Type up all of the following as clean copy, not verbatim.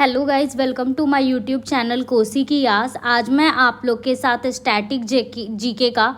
Hello guys, welcome to my YouTube channel कोसी की यास। आज मैं आप लोग के साथ स्टैटिक जीके का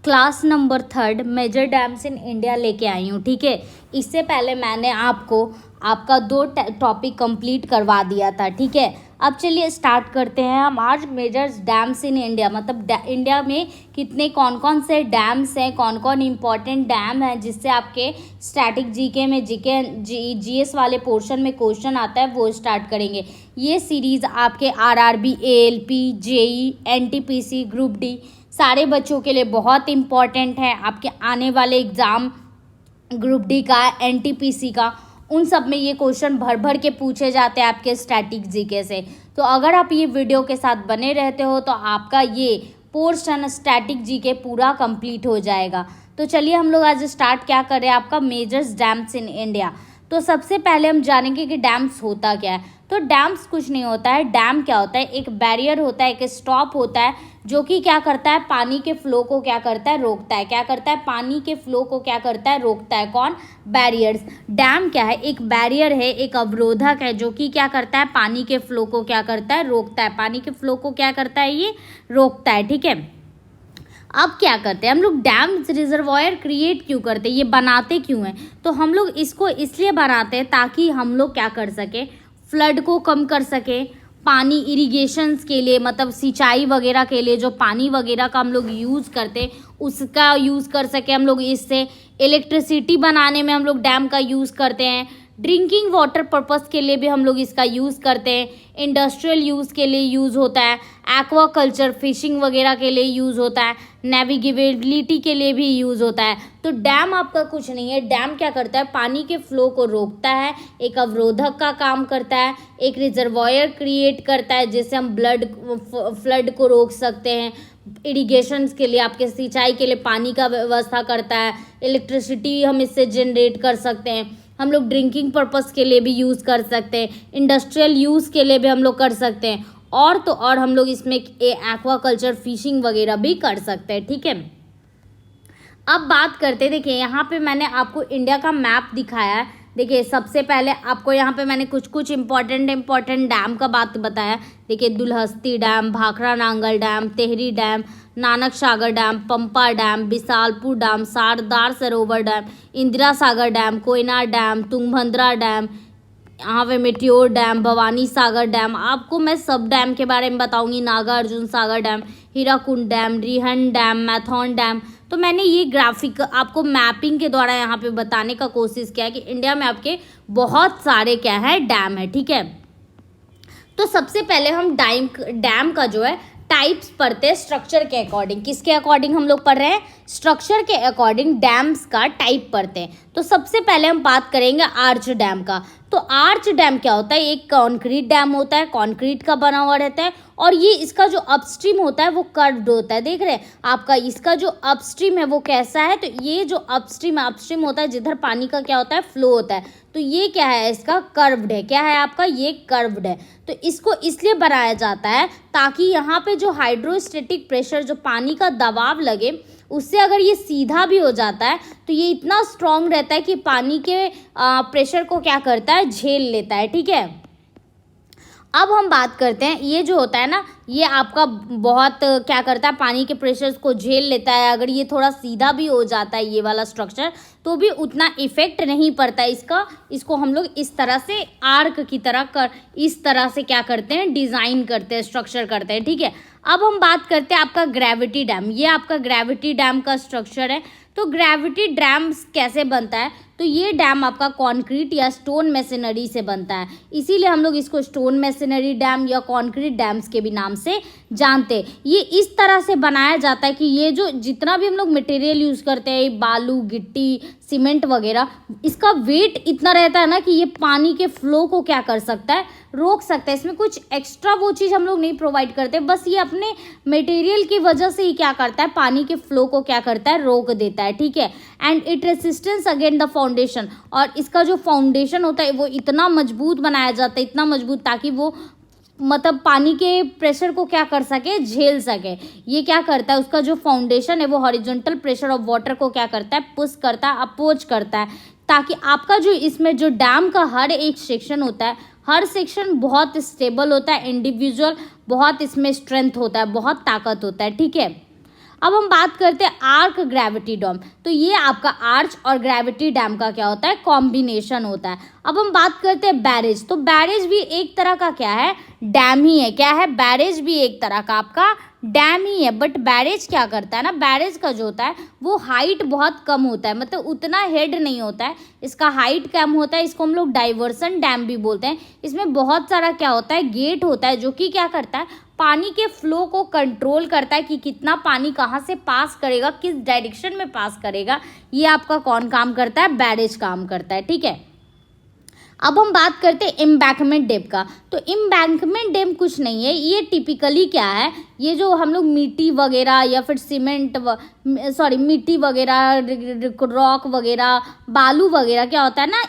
class number 3 major dams in India लेके आई हूँ। ठीक है, इससे पहले मैंने आपका 2 टॉपिक कंप्लीट करवा दिया था। ठीक है, अब चलिए स्टार्ट करते हैं हम। आज मेजर डैम्स इन इंडिया मतलब इंडिया में कितने कौन कौन से डैम्स हैं, कौन कौन इंपॉर्टेंट डैम हैं जिससे आपके स्टैटिक जीके में जीएस वाले पोर्शन में क्वेश्चन आता है, वो स्टार्ट करेंगे। ये सीरीज़ आपके RRB, ALP, JE, NTPC, group D सारे बच्चों के लिए बहुत इंपॉर्टेंट है। आपके आने वाले एग्ज़ाम ग्रुप डी का, एनटीपीसी का, उन सब में ये क्वेश्चन भर भर के पूछे जाते हैं आपके स्टैटिक जीके से। तो अगर आप ये वीडियो के साथ बने रहते हो तो आपका ये पोर्शन स्टैटिक जीके पूरा कंप्लीट हो जाएगा। तो चलिए हम लोग आज स्टार्ट क्या कर रहे हैं, आपका मेजर्स डैम्स इन इंडिया। तो सबसे पहले हम जानेंगे कि डैम्स होता क्या है। तो डैम्स कुछ नहीं होता है। डैम क्या होता है? एक बैरियर होता है, एक स्टॉप होता है जो कि क्या करता है, पानी के फ्लो को क्या करता है, रोकता है। क्या करता है? पानी के फ्लो को क्या करता है, रोकता है। कौन? बैरियर्स। डैम क्या है? एक बैरियर है, एक अवरोधक है जो कि क्या करता है, पानी के फ्लो को क्या करता है, रोकता है। पानी के फ्लो को क्या करता है, ये रोकता है। ठीक है, अब क्या करते हैं हम लोग, डैम रिजर्वायर क्रिएट क्यों करते हैं, ये बनाते क्यों हैं? तो हम लोग इसको इसलिए बनाते हैं ताकि हम लोग क्या कर सके, फ्लड को कम कर सके। पानी इरिगेशंस के लिए मतलब सिंचाई वगैरह के लिए जो पानी वगैरह का हम लोग यूज़ करते उसका यूज़ कर सके हम लोग। इससे इलेक्ट्रिसिटी बनाने में हम लोग डैम का यूज़ करते हैं। ड्रिंकिंग वाटर पर्पस के लिए भी हम लोग इसका यूज़ करते हैं। इंडस्ट्रियल यूज़ के लिए यूज़ होता है। एक्वा कल्चर, फिशिंग वगैरह के लिए यूज़ होता है। नेविगेबिलिटी के लिए भी यूज़ होता है। तो डैम आपका कुछ नहीं है। डैम क्या करता है, पानी के फ्लो को रोकता है, एक अवरोधक का काम करता है, एक रिजर्वायर क्रिएट करता है जिससे हम फ्लड को रोक सकते हैं। इरिगेशंस के लिए, आपके सिंचाई के लिए पानी का व्यवस्था करता है। इलेक्ट्रिसिटी हम इससे जनरेट कर सकते हैं। हम लोग ड्रिंकिंग पर्पस के लिए भी यूज़ कर सकते हैं। इंडस्ट्रियल यूज़ के लिए भी हम लोग कर सकते हैं। और तो और हम लोग इसमें एक्वा कल्चर, फिशिंग वगैरह भी कर सकते हैं। ठीक है, अब बात करते हैं। देखिए यहाँ पे मैंने आपको इंडिया का मैप दिखाया है। देखिए सबसे पहले आपको यहाँ पे मैंने कुछ इम्पॉर्टेंट डैम का बात बताया। देखिए Dulhasti dam, Bhakra Nangal dam, Tehri dam, Nanak Sagar dam, Pampa dam, Bisalpur dam, Sardar Sarovar dam, Indira Sagar dam, Koyna dam, Tungabhadra dam, यहाँ पे मेट्योर डैम, भवानी सागर डैम। आपको मैं सब डैम के बारे में बताऊंगी। Nagarjuna Sagar dam, Hirakud dam, Rihand dam, Maithon dam. तो मैंने ये ग्राफिक आपको मैपिंग के द्वारा यहाँ पे बताने का कोशिश किया है कि इंडिया में आपके बहुत सारे क्या है, डैम है। ठीक है, तो सबसे पहले हम डैम का जो है टाइप्स पढ़ते हैं स्ट्रक्चर के अकॉर्डिंग। किसके अकॉर्डिंग हम लोग पढ़ रहे हैं? स्ट्रक्चर के अकॉर्डिंग डैम्स का टाइप पढ़ते हैं। तो सबसे पहले हम बात करेंगे आर्च डैम का। तो आर्च डैम क्या होता है? एक कंक्रीट डैम होता है, कंक्रीट का बना हुआ रहता है और ये इसका जो अपस्ट्रीम होता है वो कर्व्ड होता है। देख रहे हैं आपका, इसका जो अपस्ट्रीम है वो कैसा है? तो ये जो अपस्ट्रीम होता है जिधर पानी का क्या होता है, फ्लो होता है। तो ये क्या है, इसका कर्व्ड है। क्या है आपका? ये कर्व्ड है। तो इसको इसलिए बनाया जाता है ताकि यहाँ पे जो हाइड्रोस्टेटिक प्रेशर, जो पानी का दबाव लगे, उससे अगर ये सीधा भी हो जाता है तो ये इतना स्ट्रॉन्ग रहता है कि पानी के प्रेशर को क्या करता है, झेल लेता है। ठीक है, अब हम बात करते हैं, ये जो होता है ना, ये आपका बहुत क्या करता है, पानी के प्रेशर्स को झेल लेता है। अगर ये थोड़ा सीधा भी हो जाता है ये वाला स्ट्रक्चर तो भी उतना इफेक्ट नहीं पड़ता है इसको हम लोग इस तरह से आर्क की तरह इस तरह से क्या करते हैं, डिज़ाइन करते हैं, स्ट्रक्चर करते हैं। ठीक है, अब हम बात करते हैं आपका ग्रेविटी डैम। ये आपका ग्रेविटी डैम का स्ट्रक्चर है। तो ग्रेविटी डैम कैसे बनता है? तो ये डैम आपका कंक्रीट या स्टोन मशीनरी से बनता है, इसीलिए हम लोग इसको स्टोन मशीनरी डैम या कंक्रीट डैम्स के भी नाम से जानते हैं। ये इस तरह से बनाया जाता है कि ये जो जितना भी हम लोग मटेरियल यूज़ करते हैं, बालू, गिट्टी, सीमेंट वगैरह, इसका वेट इतना रहता है ना कि ये पानी के फ्लो को क्या कर सकता है, रोक सकता है। इसमें कुछ एक्स्ट्रा वो चीज़ हम लोग नहीं प्रोवाइड करते, बस ये अपने मटेरियल की वजह से ही क्या करता है, पानी के फ्लो को क्या करता है, रोक देता है। ठीक है, and it resistance against the foundation. और इसका जो फाउंडेशन होता है वो इतना मजबूत बनाया जाता है, इतना मजबूत ताकि वो मतलब पानी के प्रेशर को क्या कर सके, झेल सके। ये क्या करता है, उसका जो फाउंडेशन है वो हॉरिजॉन्टल प्रेशर ऑफ वाटर को क्या करता है, पुश करता है, अपोज करता है, ताकि आपका जो इसमें जो डैम का हर एक सेक्शन होता है, हर सेक्शन बहुत स्टेबल होता है, इंडिविजुअल बहुत इसमें स्ट्रेंथ होता है, बहुत ताकत होता है, ठीक है। अब हम बात करते हैं आर्क ग्रेविटी डैम। तो ये आपका आर्च और ग्रेविटी डैम का क्या होता है, कॉम्बिनेशन होता है। अब हम बात करते हैं बैरेज। तो बैरेज भी एक तरह का क्या है, डैम ही है। क्या है, बैरेज भी एक तरह का आपका डैम ही है। बट बैरेज क्या करता है ना, बैरेज का जो होता है वो हाइट बहुत कम होता है, मतलब उतना हेड नहीं होता है, इसका हाइट कम होता है। इसको हम लोग डाइवर्सन डैम भी बोलते हैं। इसमें बहुत सारा क्या होता है, गेट होता है, जो कि क्या करता है, पानी के फ्लो को कंट्रोल करता है कि कितना पानी कहाँ से पास करेगा, किस डायरेक्शन में पास करेगा। ये आपका कौन काम करता है, बैरेज काम करता है, ठीक है। अब हम बात करते हैं एम्बैंकमेंट डैम का। तो एम्बैंकमेंट डैम कुछ नहीं है, ये टिपिकली क्या है, ये जो हम लोग मिट्टी वगैरह या फिर सीमेंट मिट्टी वगैरह, रॉक वगैरह, बालू वगैरह क्या होता है ना,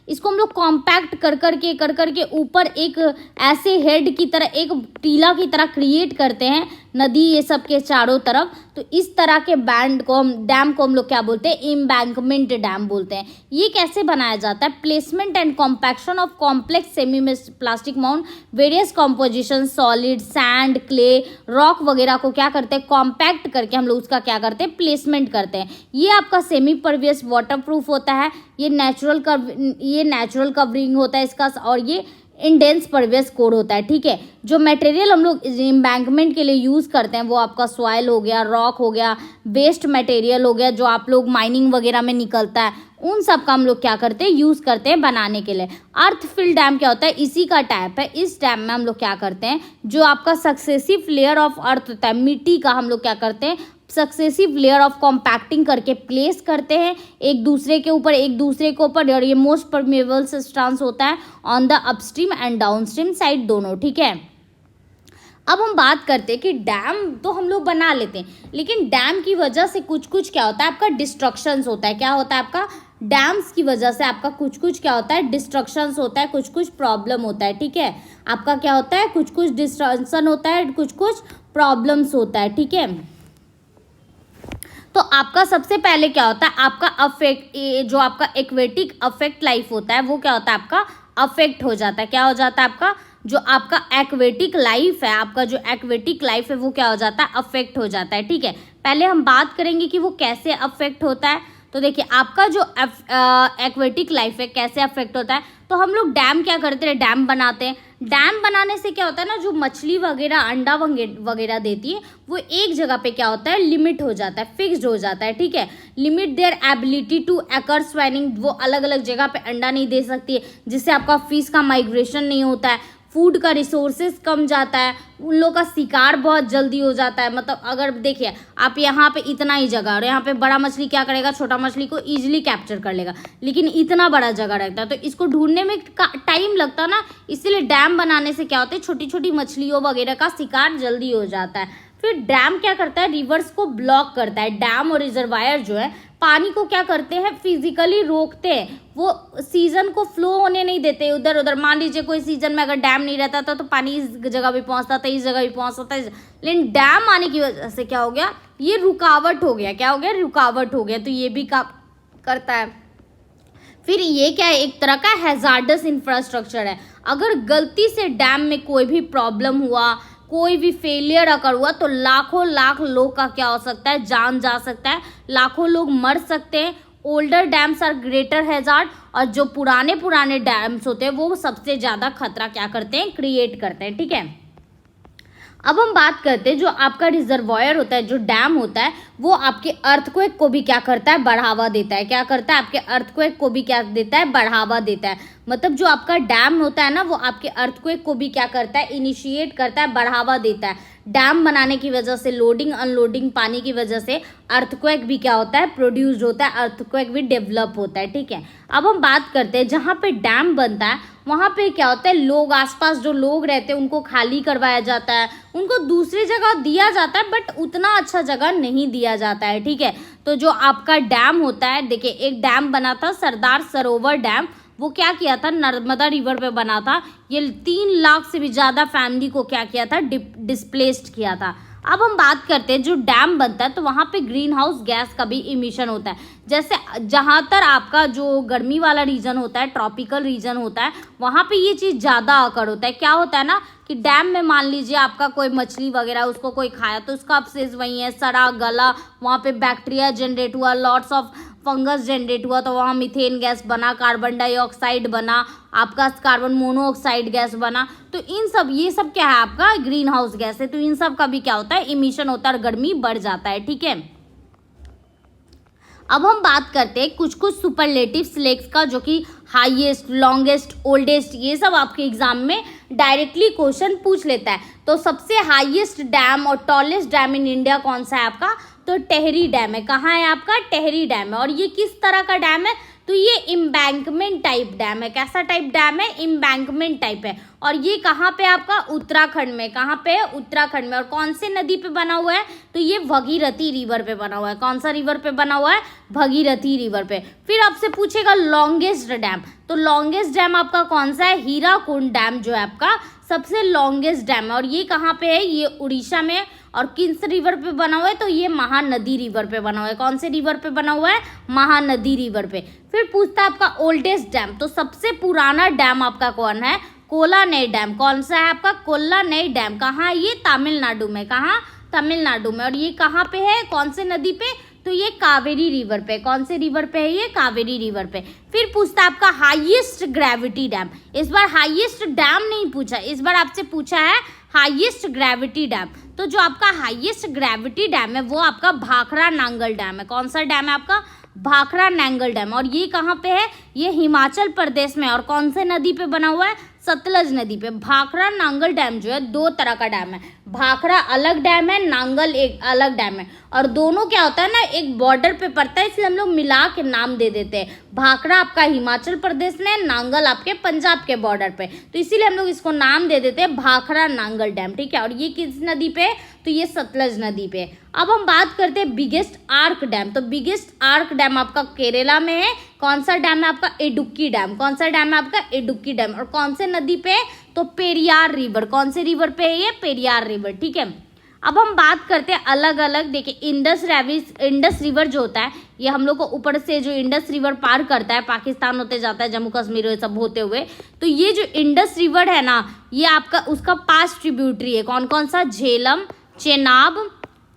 इसको हम लोग कॉम्पैक्ट कर करके ऊपर एक ऐसे हेड की तरह, एक टीला की तरह क्रिएट करते हैं नदी ये सब के चारों तरफ। तो इस तरह के डैम को हम लोग क्या बोलते हैं, एम्बैंकमेंट डैम बोलते हैं। ये कैसे बनाया जाता है, placement and compaction of complex semi plastic mount various composition, solid, sand, clay, rock वगैरह को क्या करते हैं, कॉम्पैक्ट करके हम लोग उसका क्या करते हैं, प्लेसमेंट करते हैं। ये आपका सेमी परवियस वाटर प्रूफ होता है, ये नेचुरल कवरिंग होता है इसका, और ये इंडेंस परवियस कोड होता है, ठीक है। जो मटेरियल हम लोग एम्बैंकमेंट के लिए यूज़ करते हैं वो आपका सॉइल हो गया, रॉक हो गया, वेस्ट मटेरियल हो गया, जो आप लोग माइनिंग वगैरह में निकलता है, उन सब का हम लोग क्या करते हैं, यूज़ करते हैं बनाने के लिए। अर्थ फिल डैम क्या होता है, इसी का टाइप है। इस डैम में हम लोग क्या करते हैं, जो आपका सक्सेसिव लेयर ऑफ अर्थ होता है, मिट्टी का, हम लोग क्या करते हैं, सक्सेसिव लेयर ऑफ कॉम्पैक्टिंग करके प्लेस करते हैं एक दूसरे के ऊपर, और ये मोस्ट परमेबल सब्सटेंस होता है on the upstream and downstream side दोनों, ठीक है। अब हम बात करते हैं कि डैम तो हम लोग बना लेते हैं, लेकिन डैम की वजह से कुछ कुछ क्या होता है, आपका डिस्ट्रक्शंस होता है। क्या होता है आपका, डैम्स की वजह से आपका कुछ कुछ क्या होता है, डिस्ट्रक्शंस होता है, कुछ कुछ प्रॉब्लम होता है, ठीक है। आपका क्या होता है, कुछ कुछ डिस्ट्रक्शन होता है, कुछ कुछ प्रॉब्लम्स होता है, ठीक है। तो आपका सबसे पहले क्या होता है, आपका अफेक्ट, जो आपका एक्वेटिक अफेक्ट लाइफ होता है वो क्या होता है, आपका अफेक्ट हो जाता है। क्या हो जाता है, आपका जो आपका एक्वेटिक लाइफ है वो क्या हो जाता है, अफेक्ट हो जाता है, ठीक है। पहले हम बात करेंगे कि वो कैसे अफेक्ट होता है। तो देखिए आपका जो एक्वेटिक लाइफ है कैसे अफेक्ट होता है, तो हम लोग डैम क्या करते हैं, डैम बनाते हैं। डैम बनाने से क्या होता है ना, जो मछली वगैरह अंडा वगैरह देती है वो एक जगह पे क्या होता है, लिमिट हो जाता है, फिक्स्ड हो जाता है, ठीक है। Limit their ability to occur स्वेनिंग, वो अलग अलग जगह पे अंडा नहीं दे सकती है, जिससे आपका फिश का माइग्रेशन नहीं होता है, फूड का रिसोर्सेज कम जाता है, उन लोगों का शिकार बहुत जल्दी हो जाता है। मतलब अगर देखिए आप यहाँ पे इतना ही जगह, और यहाँ पे बड़ा मछली क्या करेगा, छोटा मछली को ईजिली कैप्चर कर लेगा, लेकिन इतना बड़ा जगह रहता है तो इसको ढूंढने में टाइम लगता है ना। इसीलिए डैम बनाने से क्या होता है, छोटी छोटी मछलियों वगैरह का शिकार जल्दी हो जाता है। फिर डैम क्या करता है, रिवर्स को ब्लॉक करता है। डैम और रिजर्वायर जो है पानी को क्या करते हैं, फिजिकली रोकते हैं, वो सीजन को फ्लो होने नहीं देते इधर उधर। मान लीजिए कोई सीजन में अगर डैम नहीं रहता था तो पानी इस जगह भी पहुंचता था, इस जगह भी पहुंचता था, लेकिन डैम आने की वजह से क्या हो गया, ये रुकावट हो गया। क्या हो गया, रुकावट हो गया। तो ये भी काम करता है। फिर ये क्या है, एक तरह का हैजार्डस इंफ्रास्ट्रक्चर है। अगर गलती से डैम में कोई भी प्रॉब्लम हुआ, कोई भी फेलियर अगर हुआ तो लाखों लाख लोग का क्या हो सकता है, जान जा सकता है, लाखों लोग मर सकते हैं। Older dams are greater hazard, और जो पुराने डैम्स होते हैं वो सबसे ज़्यादा खतरा क्या करते हैं, क्रिएट करते हैं, ठीक है। अब हम बात करते हैं जो आपका रिजर्वायर होता है, जो डैम होता है, वो आपके अर्थक्वेक को भी क्या करता है, बढ़ावा देता है। क्या करता है, आपके अर्थक्वेक को भी क्या देता है, बढ़ावा देता है। मतलब जो आपका डैम होता है ना, वो आपके अर्थक्वेक को भी क्या करता है, इनिशिएट करता है, बढ़ावा देता है। डैम बनाने की वजह से, लोडिंग अनलोडिंग पानी की वजह से अर्थक्वेक भी क्या होता है, प्रोड्यूस होता है, अर्थक्वेक भी डेवलप होता है, ठीक है। अब हम बात करते हैं जहाँ पे डैम बनता है वहाँ पे क्या होता है, लोग, आसपास जो लोग रहते हैं उनको खाली करवाया जाता है, उनको दूसरी जगह दिया जाता है, बट उतना अच्छा जगह नहीं दिया जाता है, ठीक है। तो जो आपका डैम होता है, देखिए एक डैम बना था सरदार सरोवर डैम, वो क्या किया था, नर्मदा रिवर पे बना था। ये 3 लाख से भी ज़्यादा फैमिली को क्या किया था, डिस्प्लेस्ड किया था। अब हम बात करते हैं जो डैम बनता है तो वहाँ पे ग्रीन हाउस गैस का भी इमिशन होता है। जैसे जहाँ तर आपका जो गर्मी वाला रीजन होता है, ट्रॉपिकल रीजन होता है, वहाँ पे ये चीज़ ज़्यादा अकर होता है। क्या होता है ना कि डैम में मान लीजिए आपका कोई मछली वगैरह उसको कोई खाया तो उसका अपसेस वहीं है, सड़ा गला, वहाँ पे बैक्टीरिया जनरेट हुआ, लॉट्स ऑफ फंगस जनरेट हुआ, तो वहाँ मीथेन गैस बना, कार्बन डाइऑक्साइड बना, आपका कार्बन मोनोऑक्साइड गैस बना। तो इन सब ये सब क्या है आपका ग्रीन हाउस गैस है। तो इन सब का भी क्या होता है इमिशन होता है और गर्मी बढ़ जाता है। ठीक है, अब हम बात करते हैं कुछ कुछ सुपरलेटिव स्लेक्स का जो कि हाईएस्ट, लॉन्गेस्ट, ओल्डेस्ट, ये सब आपके एग्जाम में डायरेक्टली क्वेश्चन पूछ लेता है। तो सबसे हाईएस्ट डैम और टॉलेस्ट डैम इन इंडिया कौन सा है आपका, तो टेहरी डैम है। कहाँ है आपका, टेहरी डैम है। और ये किस तरह का डैम है, तो ये इम्बैंकमेंट टाइप डैम है। कैसा टाइप डैम है, इम्बैंकमेंट टाइप है। और ये कहाँ पे आपका, उत्तराखंड में। कहाँ पे है, उत्तराखंड में। और कौन से नदी पे बना हुआ है, तो ये भगीरथी रिवर पे बना हुआ है। कौन सा रिवर पे बना हुआ है, भगीरथी रिवर पे। फिर आपसे पूछेगा लॉन्गेस्ट डैम, तो लॉन्गेस्ट डैम आपका कौन सा है, हीराकुंड डैम जो है आपका सबसे लॉन्गेस्ट डैम है। और ये कहाँ पे है, ये उड़ीसा में। और किस रिवर पे बना हुआ है, तो ये महानदी रिवर पे बना हुआ है। कौन से रिवर पे बना हुआ है, महानदी रिवर पे। फिर पूछता है आपका ओल्डेस्ट डैम, तो सबसे पुराना डैम आपका कौन है, कोलानई डैम। कौन सा है आपका, कोलानई डैम। कहाँ है ये, तमिलनाडु में। कहाँ, तमिलनाडु में। और ये कहाँ पे है, कौन से नदी पे, तो ये कावेरी रिवर पे। कौन से रिवर पे है, ये कावेरी रिवर पे। फिर पूछता है आपका हाईएस्ट ग्रेविटी डैम। इस बार हाईएस्ट डैम नहीं पूछा, इस बार आपसे पूछा है हाईएस्ट ग्रेविटी डैम। तो जो आपका हाईएस्ट ग्रेविटी डैम है वो आपका भाखड़ा नांगल डैम है। कौन सा डैम है आपका, भाखड़ा नांगल डैम। और ये कहाँ पे है, ये हिमाचल प्रदेश में। और कौन से नदी पे बना हुआ है, सतलज नदी पे। भाखड़ा नांगल डैम जो है दो तरह का डैम है, भाखड़ा अलग डैम है, नांगल एक अलग डैम है। और दोनों क्या होता है ना, एक बॉर्डर पे पड़ता है, इसलिए हम लोग मिला के नाम दे देते हैं। भाखड़ा आपका हिमाचल प्रदेश में, नांगल आपके पंजाब के बॉर्डर पे। तो इसीलिए हम लोग इसको नाम दे देते हैं भाखड़ा नांगल डैम। ठीक है, और ये किस नदी पे, तो ये सतलज नदी पे। अब हम बात करते हैं बिगेस्ट आर्क डैम। तो बिगेस्ट आर्क डैम आपका केरला में है। कौन सा डैम है आपका, इडुक्की डैम। कौन सा डैम है आपका, इडुक्की डैम। और कौन से नदी पे, तो पेरियार रिवर। कौन से रिवर पे है ये, पेरियार रिवर। ठीक है, अब हम बात करते हैं अलग अलग। देखिए इंडस रिवर जो होता है ये हम लोग को ऊपर से जो इंडस रिवर पार करता है, पाकिस्तान होते जाता है, जम्मू कश्मीर सब होते हुए। तो ये जो इंडस रिवर है ना, ये आपका उसका 5 ट्रिब्यूटरी है। कौन कौन सा, झेलम,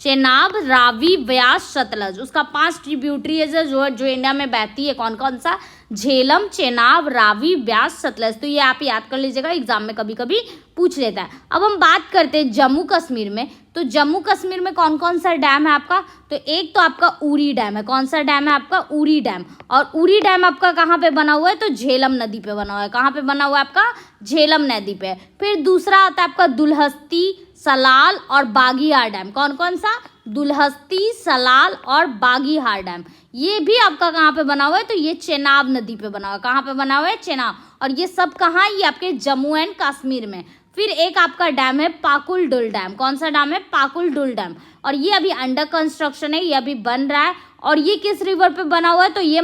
चेनाब, रावी, व्यास, सतलज। उसका 5 ट्रिब्यूटरी है जो इंडिया में बहती है। कौन कौन सा, झेलम, चेनाब, रावी, व्यास, सतलज। तो ये आप याद कर लीजिएगा, एग्जाम में कभी कभी पूछ लेता है। अब हम बात करते हैं जम्मू कश्मीर में। तो जम्मू कश्मीर में कौन कौन सा डैम है आपका, तो एक तो आपका उरी डैम है। कौन सा डैम है आपका, उरी डैम। और उरी डैम आपका कहाँ पे बना हुआ है, तो झेलम नदी पे बना हुआ है। कहाँ पे बना हुआ है आपका, झेलम नदी पे। फिर दूसरा आता है आपका दुल्हस्ती, सलाल और बागीहार डैम। कौन कौन सा, दुल्हस्ती, सलाल और बागीहार डैम। ये भी आपका कहाँ पे बना हुआ है, तो ये चेनाब नदी पे बना हुआ है। कहाँ पे बना हुआ है, चेनाब। और ये सब कहाँ, ये आपके जम्मू एंड कश्मीर में। फिर एक आपका डैम है पाकुल डुल डैम। कौन सा डैम है, पाकुल डुल डैम। और ये अभी अंडर कंस्ट्रक्शन है, ये अभी बन रहा है। और ये किस रिवर पे बना हुआ है, तो ये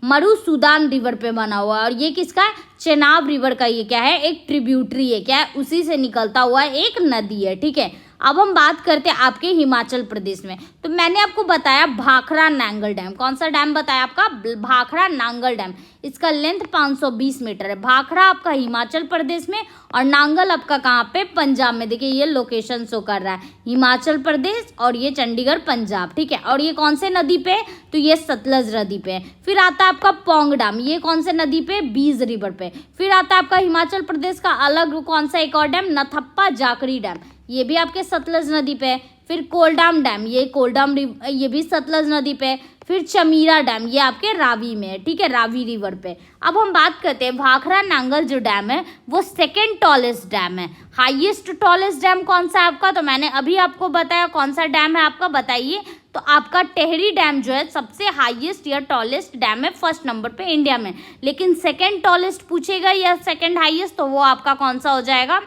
मरुसूदान रिवर पे बना हुआ है। और ये किसका है, चेनाब रिवर का ये क्या है, एक ट्रिब्यूटरी है। क्या है, उसी से निकलता हुआ एक नदी है। ठीक है, अब हम बात करते हैं आपके हिमाचल प्रदेश में। तो मैंने आपको बताया भाखड़ा नांगल डैम। कौन सा डैम बताया आपका, भाखड़ा नांगल डैम। इसका लेंथ 520 मीटर है। भाखड़ा आपका हिमाचल प्रदेश में और नांगल आपका कहाँ पे, पंजाब में। देखिए ये लोकेशन शो कर रहा है, हिमाचल प्रदेश और ये चंडीगढ़ पंजाब। ठीक है, और ये कौन से नदी पे, तो ये सतलज नदी पे। फिर आता है आपका पौंग डैम, ये कौन से नदी पे, बीज रिवर पे। फिर आता है आपका हिमाचल प्रदेश का अलग कौन सा एक और डैम, नथप्पा जाकरी डैम, ये भी आपके सतलज नदी पे। फिर कोलडाम डैम, ये कोलडाम ये भी सतलज नदी पे। फिर चमीरा डैम, ये आपके रावी में है। ठीक है, रावी रिवर पे। अब हम बात करते हैं भाखड़ा नांगल जो डैम है वो सेकेंड टॉलेस्ट डैम है। हाईएस्ट टॉलेस्ट डैम कौन सा है आपका, तो मैंने अभी आपको बताया कौन सा डैम है आपका, बताइए। तो आपका टेहरी डैम जो है सबसे हाईएस्ट या टॉलेस्ट डैम है, फर्स्ट नंबर पे इंडिया में। लेकिन सेकेंड टॉलेस्ट पूछेगा या सेकेंड हाईएस्ट, तो वो आपका कौन सा हो जाएगा,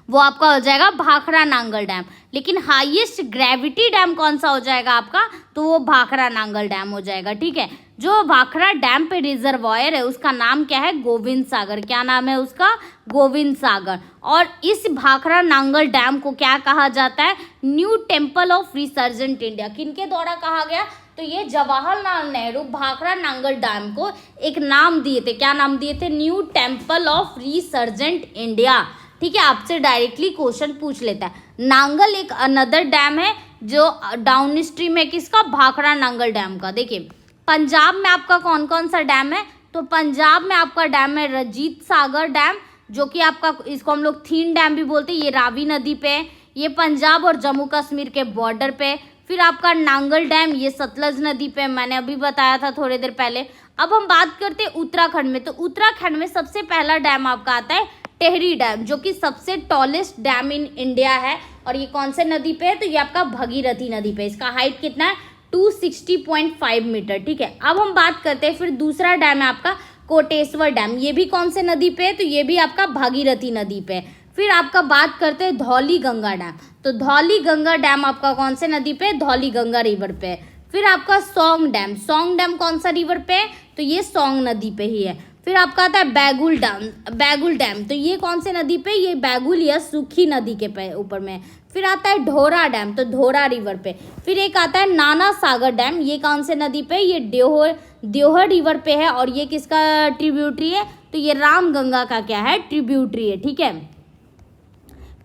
वो आपका हो जाएगा भाखड़ा नांगल डैम। लेकिन हाईएस्ट ग्रेविटी डैम कौन सा हो जाएगा आपका, तो वो भाखड़ा नांगल डैम हो जाएगा। ठीक है, जो भाखड़ा डैम पे रिजर्वायर है उसका नाम क्या है, गोविंद सागर। क्या नाम है उसका, गोविंद सागर। और इस भाखड़ा नांगल डैम को क्या कहा जाता है, new temple of resurgent India. किनके द्वारा कहा गया, तो ये जवाहरलाल नेहरू भाखड़ा नांगल डैम को एक नाम दिए थे। क्या नाम दिए थे, new temple of resurgent India. ठीक है, आपसे डायरेक्टली क्वेश्चन पूछ लेता है। नांगल एक अनदर डैम है जो डाउन स्ट्रीम है किसका, भाखड़ा नांगल डैम का। देखिए पंजाब में आपका कौन कौन सा डैम है, तो पंजाब में आपका डैम है रंजीत सागर डैम, जो कि आपका इसको हम लोग थीन डैम भी बोलते हैं, ये रावी नदी पे है, ये पंजाब और जम्मू कश्मीर के बॉर्डर पे। फिर आपका नांगल डैम ये सतलज नदी पे, मैंने अभी बताया था थोड़ी देर पहले। अब हम बात करते हैं उत्तराखंड में, तो उत्तराखंड में सबसे पहला डैम आपका आता है टेहरी डैम, जो कि सबसे टॉलेस्ट डैम इन इंडिया है। और ये कौन से नदी पे है, तो ये आपका भगीरथी नदी पे। इसका हाइट कितना है, 260.5 मीटर। ठीक है, अब हम बात करते हैं फिर दूसरा डैम है आपका कोटेश्वर डैम। ये भी कौन से नदी पे है, तो ये भी आपका भागीरथी नदी पे है। फिर आपका बात करते हैं धौली गंगा डैम, तो धौली गंगा डैम आपका कौन से नदी पे, धौली गंगा रिवर पे है। फिर आपका सौंग डैम, सौंग डैम कौन सा रिवर पे है, तो ये सौंग नदी पे ही है। फिर आपका आता है बैगुल डैम, बैगुल डैम तो ये कौन से नदी पे, ये बैगुल या सूखी नदी के ऊपर में। फिर आता है ढोरा डैम, तो ढोरा रिवर पे। फिर एक आता है नाना सागर डैम, ये कौन से नदी पे, ये देवहर रिवर पे है। और ये किसका ट्रिब्यूटरी है, तो ये राम गंगा का क्या है, ट्रिब्यूटरी है। ठीक है,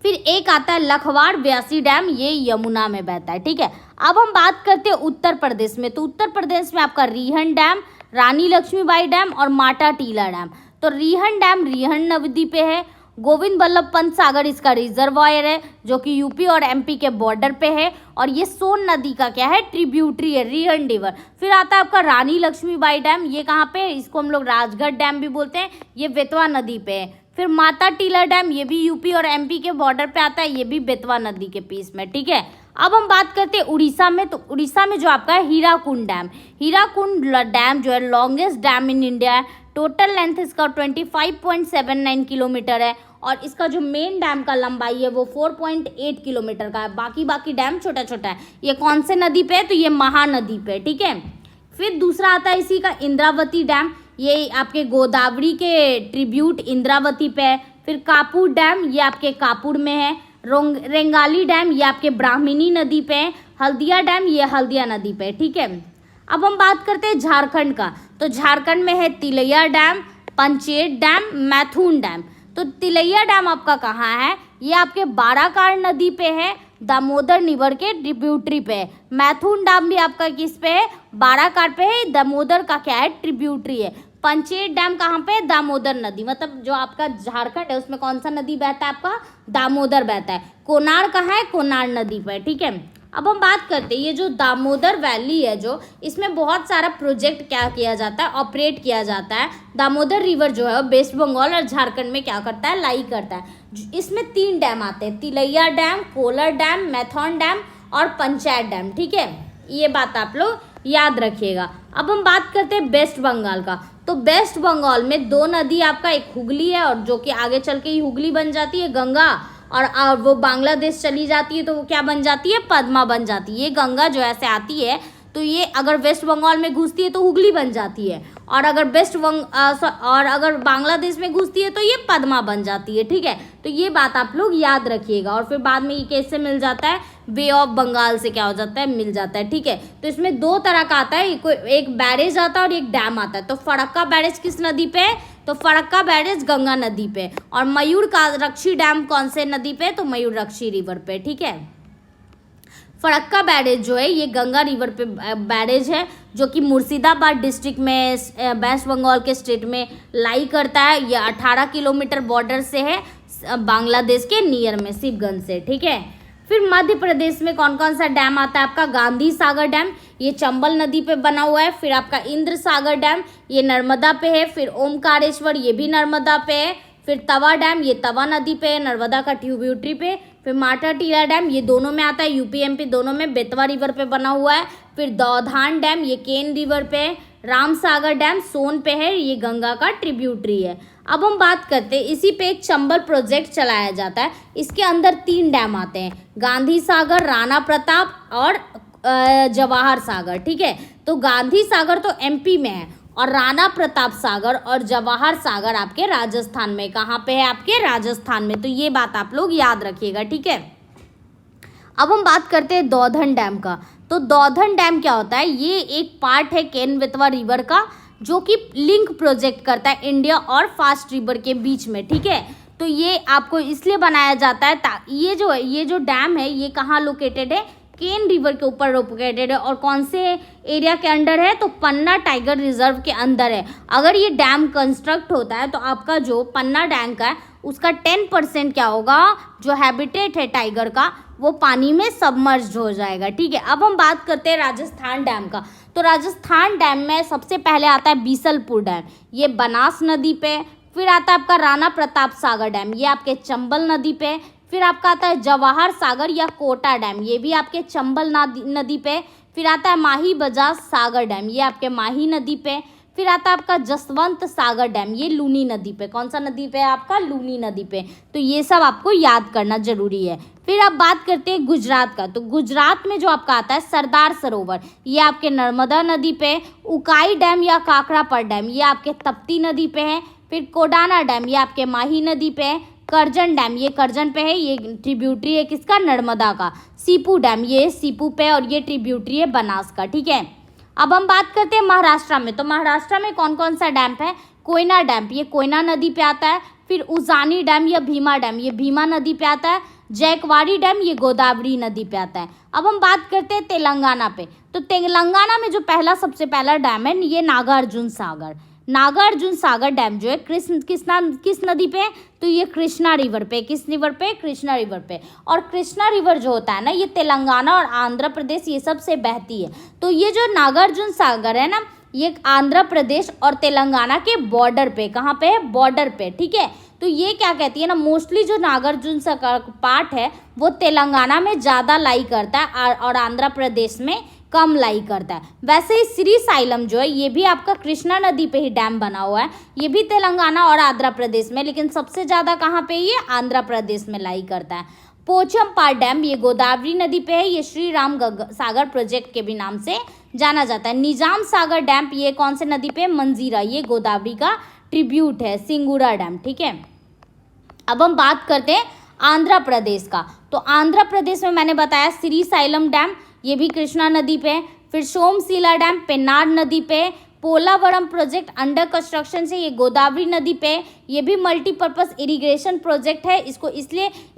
फिर एक आता है लखवाड़ व्यासी डैम, ये यमुना में बहता है। ठीक है, अब हम बात करते हैं उत्तर प्रदेश में, तो उत्तर प्रदेश में आपका रिहन डैम, रानी लक्ष्मीबाई डैम और माटा टीला डैम। तो रिहन डैम रिहन नदी पे है, गोविंद बल्लभ पंत सागर इसका रिजर्वायर है, जो कि यूपी और एमपी के बॉर्डर पे है। और ये सोन नदी का क्या है, ट्रिब्यूटरी है, रिहन रिवर। फिर आता है आपका रानी लक्ष्मीबाई डैम, ये कहाँ पे है, इसको हम लोग राजगढ़ डैम भी बोलते हैं, ये बेतवा नदी पे है। फिर माता टीला डैम, ये भी यूपी और एमपी के बॉर्डर पे आता है, ये भी बेतवा नदी के पीस में। ठीक है, अब हम बात करते हैं उड़ीसा में, तो उड़ीसा में जो आपका है हीराकुंड डैम, हीराकुंड डैम जो है लॉन्गेस्ट डैम इन इंडिया है। टोटल लेंथ इसका 25.79 किलोमीटर है। और इसका जो मेन डैम का लंबाई है वो 4.8 किलोमीटर का है। बाकी डैम छोटा छोटा है। ये कौन से नदी पे है, तो ये महानदी पे। ठीक है, फिर दूसरा आता है इसी का इंद्रावती डैम, ये आपके गोदावरी के ट्रिब्यूट इंद्रावती पे है। फिर कापुर डैम, ये आपके कापुर में है। रेंगाली डैम, ये आपके ब्राह्मणी नदी पे है। हल्दिया डैम, ये हल्दिया नदी पे है। ठीक है, अब हम बात करते हैं झारखंड का, तो झारखंड में है तिलैया डैम, पंचेत डैम, मैथुन डैम। तो तिलैया डैम आपका कहाँ है, ये आपके बाराकार नदी पे है, दामोदर रिवर के ट्रिब्यूटरी पे है। मैथुन डैम भी आपका किस पे है, बाराकार पे है, दामोदर का क्या है, ट्रिब्यूटरी है। पंचेत डैम कहाँ पे है, दामोदर नदी, मतलब जो आपका झारखंड है उसमें कौन सा नदी बहता है, आपका दामोदर बहता है। कोनार कहाँ है, कोनार नदी पर। ठीक है, अब हम बात करते हैं ये जो दामोदर वैली है, जो इसमें बहुत सारा प्रोजेक्ट क्या किया जाता है, ऑपरेट किया जाता है। दामोदर रिवर जो है वेस्ट बंगाल और झारखंड में क्या करता है, लाई करता है। इसमें 3 डैम आते हैं, Tilaiya dam, Kolar dam, Maithon dam और पंचायत डैम। ठीक है, ये बात आप लोग याद रखिएगा। अब हम बात करते हैं वेस्ट बंगाल का, तो वेस्ट बंगाल में 2 नदी आपका, एक हुगली है और जो कि आगे चल के ही हुगली बन जाती है गंगा, और वो बांग्लादेश चली जाती है तो वो क्या बन जाती है, पद्मा बन जाती है। ये गंगा जो ऐसे आती है तो ये अगर वेस्ट बंगाल में घुसती है तो हुगली बन जाती है, और अगर बांग्लादेश में घुसती है तो ये पद्मा बन जाती है। ठीक है, तो ये बात आप लोग याद रखिएगा। और फिर बाद में ये कैसे मिल जाता है, बे ऑफ बंगाल से क्या हो जाता है, मिल जाता है। ठीक है, तो इसमें 2 तरह का आता है, एक बैरेज आता है और एक डैम आता है। तो फरक्का बैरेज किस नदी पे है, तो फरक्का बैरेज गंगा नदी पे। और मयूर का रक्षी डैम कौन से नदी पे, तो मयूर रक्षी रिवर पे। ठीक है, फरक्का बैरेज जो है ये गंगा रिवर पे बैरेज है, जो कि मुर्शिदाबाद डिस्ट्रिक्ट में वेस्ट बंगाल के स्टेट में लाई करता है। ये 18 किलोमीटर बॉर्डर से है बांग्लादेश के नियर में, शिवगंज से। ठीक है, फिर मध्य प्रदेश में कौन कौन सा डैम आता है, आपका गांधी सागर डैम, ये चंबल नदी पे बना हुआ है। फिर आपका इंद्र सागर डैम, ये नर्मदा पे है। फिर ओमकारेश्वर, ये भी नर्मदा पे है। फिर तवा डैम, ये तवा नदी पे है, नर्मदा का ट्रिब्यूटरी पे। फिर माटाटीला डैम ये दोनों में आता है, यूपी एमपी दोनों में, बेतवा रिवर पे बना हुआ है। फिर दौधान डैम ये केन रिवर पे है। रामसागर डैम सोन पे है, ये गंगा का ट्रिब्यूटरी है। अब हम बात करते हैं, इसी पे एक चंबल प्रोजेक्ट चलाया जाता है। इसके अंदर 3 डैम आते हैं, गांधी सागर, राणा प्रताप और जवाहर सागर। ठीक है, तो गांधी सागर तो एमपी में है और राणा प्रताप सागर और जवाहर सागर आपके राजस्थान में। कहाँ पे है? आपके राजस्थान में। तो ये बात आप लोग याद रखिएगा। ठीक है, अब हम बात करते हैं दौधन डैम का। तो दौधन डैम क्या होता है? ये एक पार्ट है केन बेतवा रिवर का, जो कि लिंक प्रोजेक्ट करता है इंडिया और फास्ट रिवर के बीच में। ठीक है, तो ये आपको इसलिए बनाया जाता है ये जो डैम है ये कहाँ लोकेटेड है? केन रिवर के ऊपर लोकेटेड है। और कौन से एरिया के अंडर है? तो पन्ना टाइगर रिजर्व के अंदर है। अगर ये डैम कंस्ट्रक्ट होता है तो आपका जो पन्ना डैम का है उसका 10% क्या होगा? जो हैबिटेट है टाइगर का वो पानी में सबमर्ज हो जाएगा। ठीक है, अब हम बात करते हैं राजस्थान डैम का। तो राजस्थान डैम में सबसे पहले आता है बीसलपुर डैम, ये बनास नदी पे। फिर आता है आपका राणा प्रताप सागर डैम, ये आपके चंबल नदी पे। फिर आपका आता है जवाहर सागर या कोटा डैम, ये भी आपके चंबल नदी पे। फिर आता है माही बजाज सागर डैम, ये आपके माही नदी पे। फिर आता है आपका जसवंत सागर डैम, ये लूनी नदी पे। कौन सा नदी पे है आपका? लूनी नदी पे। तो ये सब आपको याद करना जरूरी है। फिर आप बात करते हैं गुजरात का। तो गुजरात में जो आपका आता है सरदार सरोवर, ये आपके नर्मदा नदी पे। उकाई डैम या काकरापड़ डैम, ये आपके तप्ती नदी पे है। फिर कोडाना डैम, ये आपके माही नदी पे है। करजन डैम, ये करजन पे है, ये ट्रिब्यूटरी है किसका? नर्मदा का। सीपू डैम, ये सीपू पे और ये ट्रिब्यूटरी है बनास का। ठीक है, अब हम बात करते हैं महाराष्ट्र में। तो महाराष्ट्र में कौन कौन सा डैम है? कोयना डैम, ये कोयना नदी पे आता है। फिर उजानी डैम या भीमा डैम, ये भीमा नदी पे आता है। जैकवाड़ी डैम, ये गोदावरी नदी पे आता है। अब हम बात करते हैं तेलंगाना पे। तो तेलंगाना में जो सबसे पहला डैम है ये नागार्जुन सागर। नागार्जुन सागर डैम जो है किस नदी पे? तो ये कृष्णा रिवर पे। किस रिवर पे? कृष्णा रिवर पे। और कृष्णा रिवर जो होता है ना, ये तेलंगाना और आंध्र प्रदेश ये सब से बहती है। तो ये जो नागार्जुन सागर है ना, ये आंध्र प्रदेश और तेलंगाना के बॉर्डर पे। कहाँ पे है? बॉर्डर पे। ठीक है, तो ये क्या कहती है ना, मोस्टली जो नागार्जुन सागर पार्ट है वो तेलंगाना में ज़्यादा लाई करता है और आंध्र प्रदेश में कम लाई करता है। वैसे ही श्रीसाइलम जो है ये भी आपका कृष्णा नदी पे ही डैम बना हुआ है, ये भी तेलंगाना और आंध्र प्रदेश में, लेकिन सबसे ज़्यादा कहाँ पे? ये आंध्र प्रदेश में लाई करता है। पोचमपाड डैम ये गोदावरी नदी पे है, ये श्री राम सागर प्रोजेक्ट के भी नाम से जाना जाता है। निजाम सागर डैम ये कौन से नदी पे? मंजीरा, ये गोदावरी का ट्रिब्यूट है। सिंगूरा डैम। ठीक है, अब हम बात करते हैं आंध्र प्रदेश का। तो आंध्र प्रदेश में मैंने बताया श्रीसाइलम डैम, ये भी कृष्णा नदी पे। फिर सोमशिला डैम पेन्नार नदी पे। पोलावरम प्रोजेक्ट अंडर कंस्ट्रक्शन से, ये गोदावरी नदी पे। ये भी मल्टीपर्पज़ इरिगेशन प्रोजेक्ट है,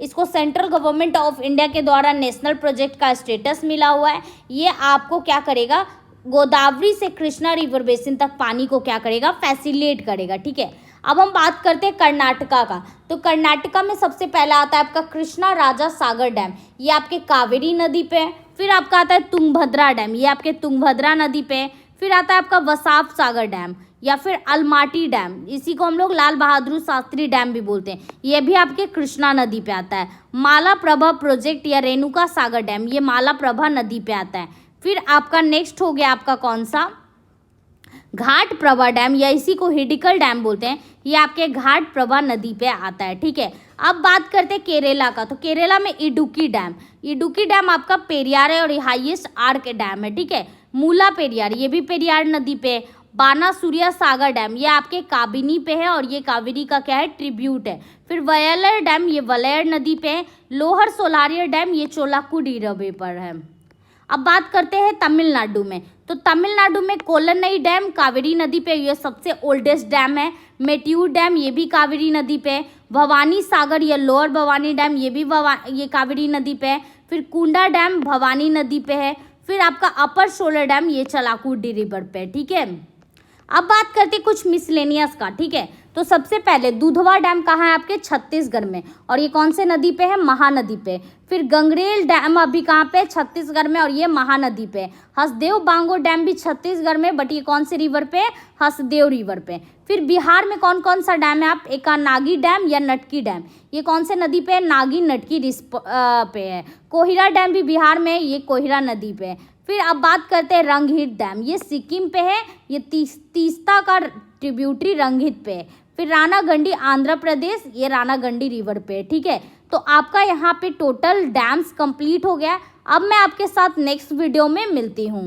इसको सेंट्रल गवर्नमेंट ऑफ इंडिया के द्वारा नेशनल प्रोजेक्ट का स्टेटस मिला हुआ है। ये आपको क्या करेगा? गोदावरी से कृष्णा रिवर बेसिन तक पानी को क्या करेगा? फैसिलिटेट करेगा। ठीक है, अब हम बात करते हैं कर्नाटका का। तो कर्नाटका में सबसे पहला आता है आपका कृष्णा राजा सागर डैम, ये आपके कावेरी नदी पे। फिर आपका आता है तुंगभद्रा डैम, ये आपके तुंगभद्रा नदी पे। फिर आता है आपका वसाप सागर डैम या फिर अलमाटी डैम, इसी को हम लोग लाल बहादुर शास्त्री डैम भी बोलते हैं, ये भी आपके कृष्णा नदी पे आता है। मालाप्रभा प्रोजेक्ट या रेणुका सागर डैम, ये मालाप्रभा नदी पे आता है। फिर आपका नेक्स्ट हो गया आपका कौन सा? घाट प्रभा डैम या इसी को हिडिकल डैम बोलते हैं, ये आपके घाट प्रभा नदी पे आता है। ठीक है, अब बात करते हैं केरला का। तो केरला में इडुक्की डैम आपका पेरियार है और ये हाईएस्ट आर्क डैम है। ठीक है, मूला पेरियार, ये भी पेरियार नदी पे। बानासुरिया सागर डैम, ये आपके काबिनी पे है और ये कावेरी का क्या है? ट्रिब्यूट है। फिर वयलर डैम, ये वलयर नदी पे है। लोअर सोलारियर डैम, ये चोलाकुडी रिवर पर है। अब बात करते हैं तमिलनाडु में। तो तमिलनाडु में कोल्लनई डैम कावेरी नदी पे, ये सबसे ओल्डेस्ट डैम है। मेट्यूर डैम, ये भी कावेरी नदी पे। भवानी सागर या लोअर भवानी डैम, ये भी ये कावेरी नदी पे है। फिर कुंडा डैम भवानी नदी पे है। फिर आपका अपर शोलर डैम, ये चलाकुडी रिवर पे। ठीक है, अब बात करते हैं कुछ मिसलेनियस का। ठीक है, तो सबसे पहले दुधवा डैम कहाँ है आपके छत्तीसगढ़ में, और ये कौन से नदी पे है, महानदी पे। फिर गंगरेल डैम अभी कहाँ पे, छत्तीसगढ़ में, और ये महानदी पे। हसदेव बांगो डैम भी छत्तीसगढ़ में, बट ये कौन से रिवर पे, हसदेव रिवर पे। फिर बिहार में कौन कौन सा डैम है आप, एक नागी डैम या नटकी डैम, ये कौन से नदी पे है, नागी नटकी पे है। कोहिरा डैम भी बिहार में, ये कोहिरा नदी पे है। फिर अब बात करते हैं रंगहित डैम, ये सिक्किम पे है, ये तीस्ता का ट्रिब्यूटरी रंगहित पे है। फिर रानागंडी आंध्र प्रदेश, ये रानागंडी रिवर पे है, ठीक है। तो आपका यहाँ पे टोटल डैम्स कंप्लीट हो गया। अब मैं आपके साथ नेक्स्ट वीडियो में मिलती हूँ।